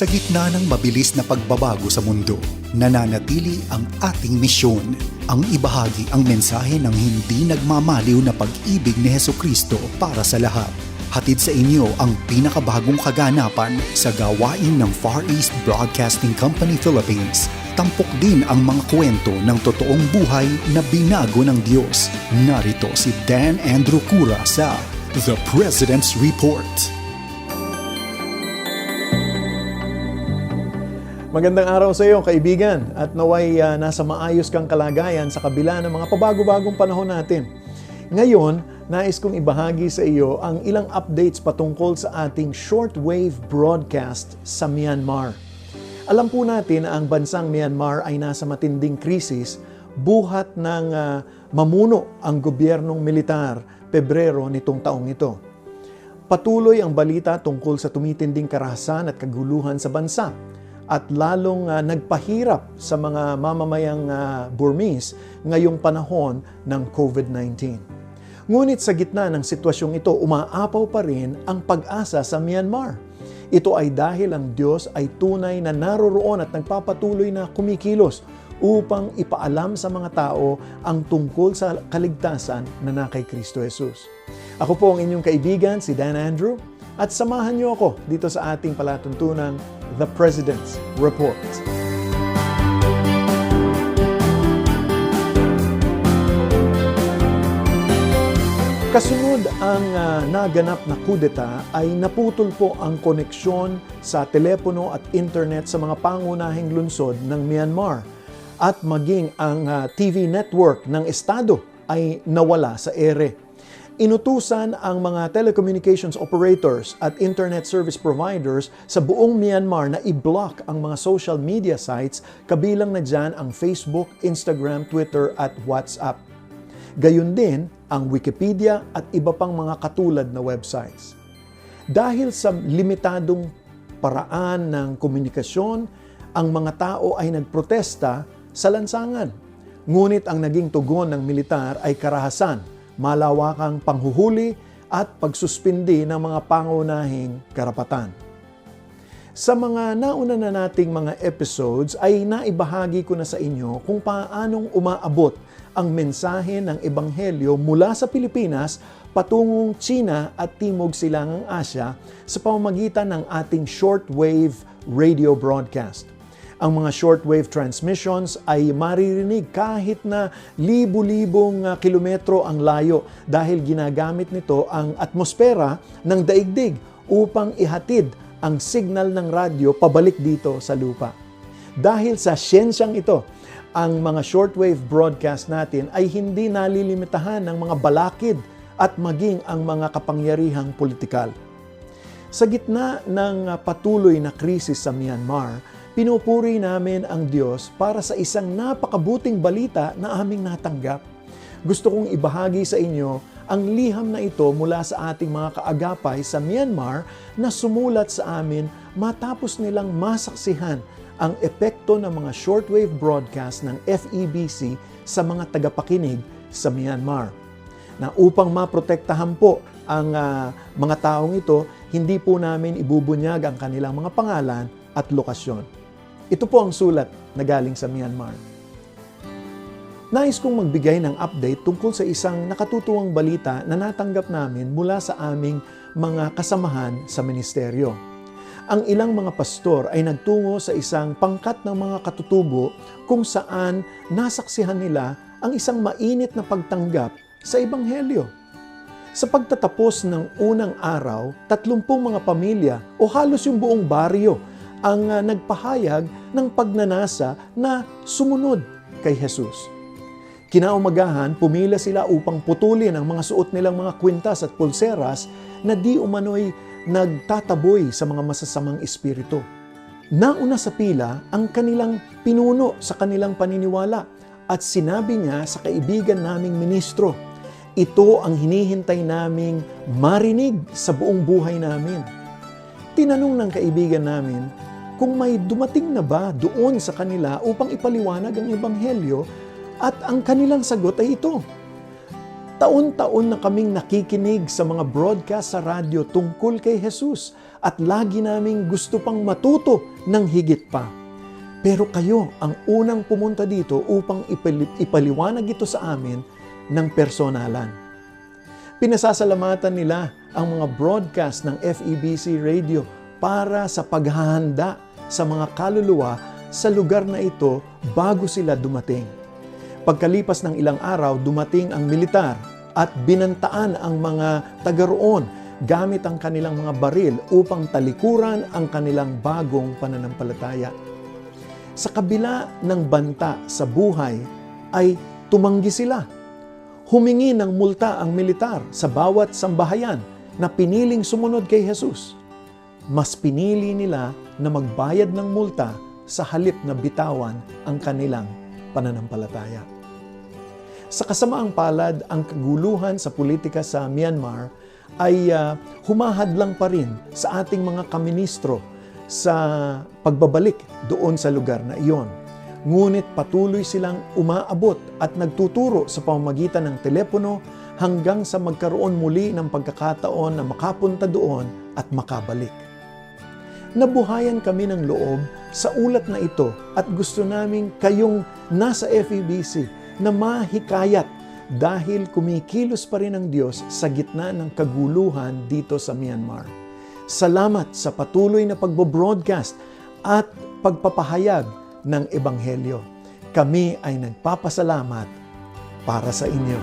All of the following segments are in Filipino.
Sa gitna ng mabilis na pagbabago sa mundo, nananatili ang ating misyon, ang ibahagi ang mensahe ng hindi nagmamaliw na pag-ibig ni Hesukristo para sa lahat. Hatid sa inyo ang pinakabagong kaganapan sa gawain ng Far East Broadcasting Company Philippines. Tampok din ang mga kwento ng totoong buhay na binago ng Diyos. Narito si Dan Andrew Cura sa The President's Report. Magandang araw sa iyo, kaibigan, at naway nasa maayos kang kalagayan sa kabila ng mga pabago-bagong panahon natin. Ngayon, nais kong ibahagi sa iyo ang ilang updates patungkol sa ating shortwave broadcast sa Myanmar. Alam po natin na ang bansang Myanmar ay nasa matinding krisis buhat ng mamuno ang gobyernong militar Pebrero nitong taong ito. Patuloy ang balita tungkol sa tumitinding karahasan at kaguluhan sa bansa at lalong nagpahirap sa mga mamamayang Burmese ngayong panahon ng COVID-19. Ngunit sa gitna ng sitwasyong ito, umaapaw pa rin ang pag-asa sa Myanmar. Ito ay dahil ang Diyos ay tunay na naroroon at nagpapatuloy na kumikilos upang ipaalam sa mga tao ang tungkol sa kaligtasan na na kay Kristo Jesus. Ako po ang inyong kaibigan, si Dan Andrew, at samahan niyo ako dito sa ating palatuntunang The President's Report. Kasunod ang naganap na kudeta ay naputol po ang koneksyon sa telepono at internet sa mga pangunahing lungsod ng Myanmar at maging ang TV network ng estado ay nawala sa ere. Inutusan ang mga telecommunications operators at internet service providers sa buong Myanmar na i-block ang mga social media sites, kabilang na dyan ang Facebook, Instagram, Twitter at WhatsApp. Gayun din ang Wikipedia at iba pang mga katulad na websites. Dahil sa limitadong paraan ng komunikasyon, ang mga tao ay nagprotesta sa lansangan. Ngunit ang naging tugon ng militar ay karahasan, malawakang panghuhuli at pagsuspindi ng mga pangunahing karapatan. Sa mga nauna na nating mga episodes ay naibahagi ko na sa inyo kung paanong umaabot ang mensahe ng Ebanghelyo mula sa Pilipinas patungong China at Timog Silangang Asya sa pamamagitan ng ating shortwave radio broadcast. Ang mga shortwave transmissions ay maririnig kahit na libu-libong kilometro ang layo dahil ginagamit nito ang atmosfera ng daigdig upang ihatid ang signal ng radyo pabalik dito sa lupa. Dahil sa siyensyang ito, ang mga shortwave broadcast natin ay hindi nalilimitahan ng mga balakid at maging ang mga kapangyarihang politikal. Sa gitna ng patuloy na krisis sa Myanmar, pinupuri namin ang Diyos para sa isang napakabuting balita na aming natanggap. Gusto kong ibahagi sa inyo ang liham na ito mula sa ating mga kaagapay sa Myanmar na sumulat sa amin matapos nilang masaksihan ang epekto ng mga shortwave broadcast ng FEBC sa mga tagapakinig sa Myanmar. Na upang maprotektahan po ang mga taong ito, hindi po namin ibubunyag ang kanilang mga pangalan at lokasyon. Ito po ang sulat na galing sa Myanmar. Nais kong magbigay ng update tungkol sa isang nakatutuwang balita na natanggap namin mula sa aming mga kasamahan sa ministeryo. Ang ilang mga pastor ay nagtungo sa isang pangkat ng mga katutubo kung saan nasaksihan nila ang isang mainit na pagtanggap sa Ebanghelyo. Sa pagtatapos ng unang araw, 30 mga pamilya o halos yung buong baryo ang nagpahayag ng pagnanasa na sumunod kay Jesus. Kinaumagahan, pumila sila upang putulin ang mga suot nilang mga kwintas at pulseras na di umano'y nagtataboy sa mga masasamang espiritu. Nauna sa pila ang kanilang pinuno sa kanilang paniniwala at sinabi niya sa kaibigan naming ministro, ito ang hinihintay naming marinig sa buong buhay namin. Tinanong ng kaibigan namin kung may dumating na ba doon sa kanila upang ipaliwanag ang Ebanghelyo at ang kanilang sagot ay ito. Taon-taon na kaming nakikinig sa mga broadcast sa radyo tungkol kay Jesus at lagi naming gusto pang matuto ng higit pa. Pero kayo ang unang pumunta dito upang ipaliwanag ito sa amin ng personalan. Pinasasalamatan nila ang mga broadcast ng FEBC Radio para sa paghahanda sa mga kaluluwa sa lugar na ito bago sila dumating. Pagkalipas ng ilang araw, dumating ang militar at binantaan ang mga taga roon gamit ang kanilang mga baril upang talikuran ang kanilang bagong pananampalataya. Sa kabila ng banta sa buhay ay tumanggi sila. Humingi ng multa ang militar sa bawat sambahayan na piniling sumunod kay Jesus. Mas pinili nila na magbayad ng multa sa halip na bitawan ang kanilang pananampalataya. Sa kasamaang palad, ang kaguluhan sa politika sa Myanmar ay humahadlang pa rin sa ating mga kaministro sa pagbabalik doon sa lugar na iyon. Ngunit patuloy silang umaabot at nagtuturo sa pamamagitan ng telepono hanggang sa magkaroon muli ng pagkakataon na makapunta doon at makabalik. Nabuhayan kami ng loob sa ulat na ito at gusto naming kayong nasa FEBC na mahikayat dahil kumikilos pa rin ang Diyos sa gitna ng kaguluhan dito sa Myanmar. Salamat sa patuloy na pagbo-broadcast at pagpapahayag ng Ebanghelyo. Kami ay nagpapasalamat para sa inyo.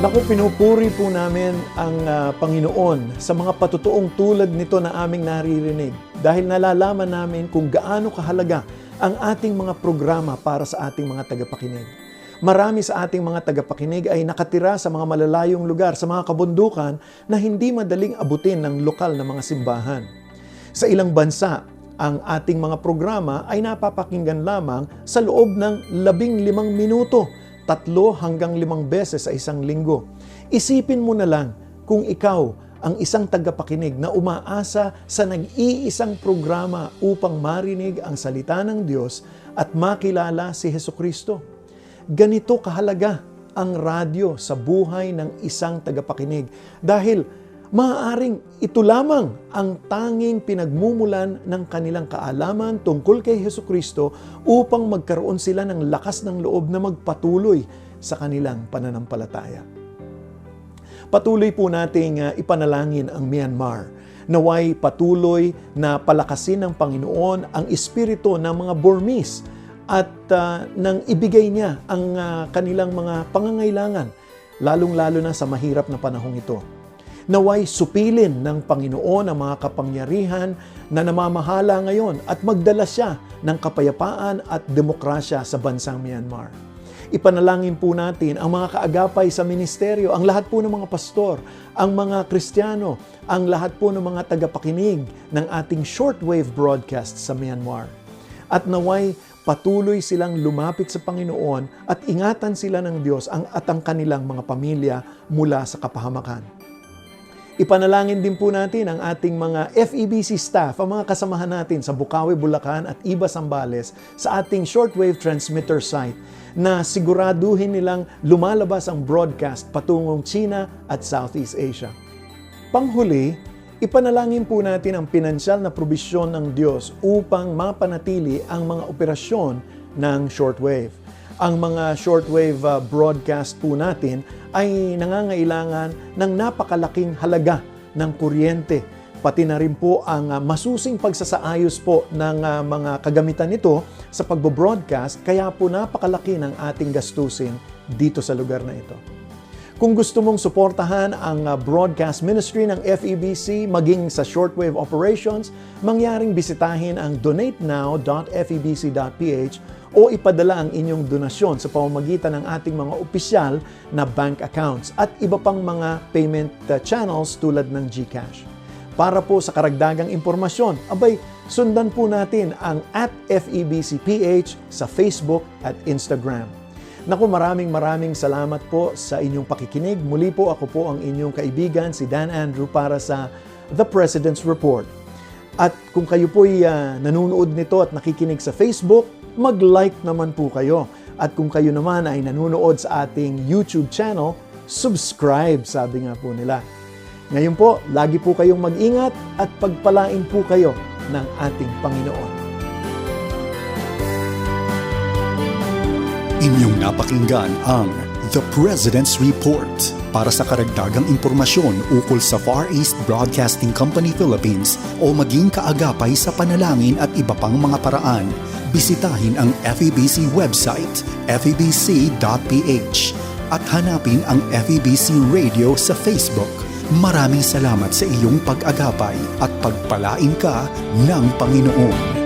Naku, pinupuri po namin ang Panginoon sa mga patutuong tulad nito na aming naririnig dahil nalalaman namin kung gaano kahalaga ang ating mga programa para sa ating mga tagapakinig. Marami sa ating mga tagapakinig ay nakatira sa mga malalayong lugar, sa mga kabundukan na hindi madaling abutin ng lokal na mga simbahan. Sa ilang bansa, ang ating mga programa ay napapakinggan lamang sa loob ng 15 minuto, 3 hanggang 5 beses sa isang linggo. Isipin mo na lang kung ikaw ang isang tagapakinig na umaasa sa nag-iisang programa upang marinig ang salita ng Diyos at makilala si Hesukristo. Ganito kahalaga ang radyo sa buhay ng isang tagapakinig dahil maaaring ito lamang ang tanging pinagmumulan ng kanilang kaalaman tungkol kay Hesukristo upang magkaroon sila ng lakas ng loob na magpatuloy sa kanilang pananampalataya. Patuloy po nating ipanalangin ang Myanmar. Naway patuloy na palakasin ng Panginoon ang espiritu ng mga Burmese at nang ibigay niya ang kanilang mga pangangailangan, lalong-lalo na sa mahirap na panahong ito. Naway supilin ng Panginoon ang mga kapangyarihan na namamahala ngayon at magdala siya ng kapayapaan at demokrasya sa bansang Myanmar. Ipanalangin po natin ang mga kaagapay sa ministeryo, ang lahat po ng mga pastor, ang mga Kristiyano, ang lahat po ng mga tagapakinig ng ating shortwave broadcast sa Myanmar. At naway patuloy silang lumapit sa Panginoon at ingatan sila ng Diyos at ang kanilang mga pamilya mula sa kapahamakan. Ipanalangin din po natin ang ating mga FEBC staff, ang mga kasamahan natin sa Bukawi, Bulacan at Iba, Zambales sa ating shortwave transmitter site na siguraduhin nilang lumalabas ang broadcast patungong China at Southeast Asia. Panghuli, ipanalangin po natin ang pinansyal na probisyon ng Diyos upang mapanatili ang mga operasyon ng shortwave. Ang mga shortwave broadcast po natin ay nangangailangan ng napakalaking halaga ng kuryente. Pati na rin po ang masusing pagsasaayos po ng mga kagamitan nito sa pagbo-broadcast, kaya po napakalaki ng ating gastusin dito sa lugar na ito. Kung gusto mong suportahan ang broadcast ministry ng FEBC maging sa shortwave operations, mangyaring bisitahin ang donatenow.febc.ph o ipadala ang inyong donasyon sa pamamagitan ng ating mga opisyal na bank accounts at iba pang mga payment channels tulad ng GCash. Para po sa karagdagang impormasyon, sundan po natin ang @FEBCPH sa Facebook at Instagram. Naku, maraming salamat po sa inyong pakikinig. Muli po ako po ang inyong kaibigan, si Dan Andrew, para sa The President's Report. At kung kayo po'y nanonood nito at nakikinig sa Facebook, mag-like naman po kayo. At kung kayo naman ay nanonood sa ating YouTube channel, subscribe, sabi nga po nila. Ngayon po, lagi po kayong mag-ingat at pagpalain po kayo ng ating Panginoon. Inyong napakinggan ang The President's Report. Para sa karagdagang impormasyon ukol sa Far East Broadcasting Company Philippines o maging kaagapay sa panalangin at iba pang mga paraan, bisitahin ang FEBC website, febc.ph, at hanapin ang FEBC Radio sa Facebook. Maraming salamat sa iyong pag-agapay at pagpalain ka ng Panginoon.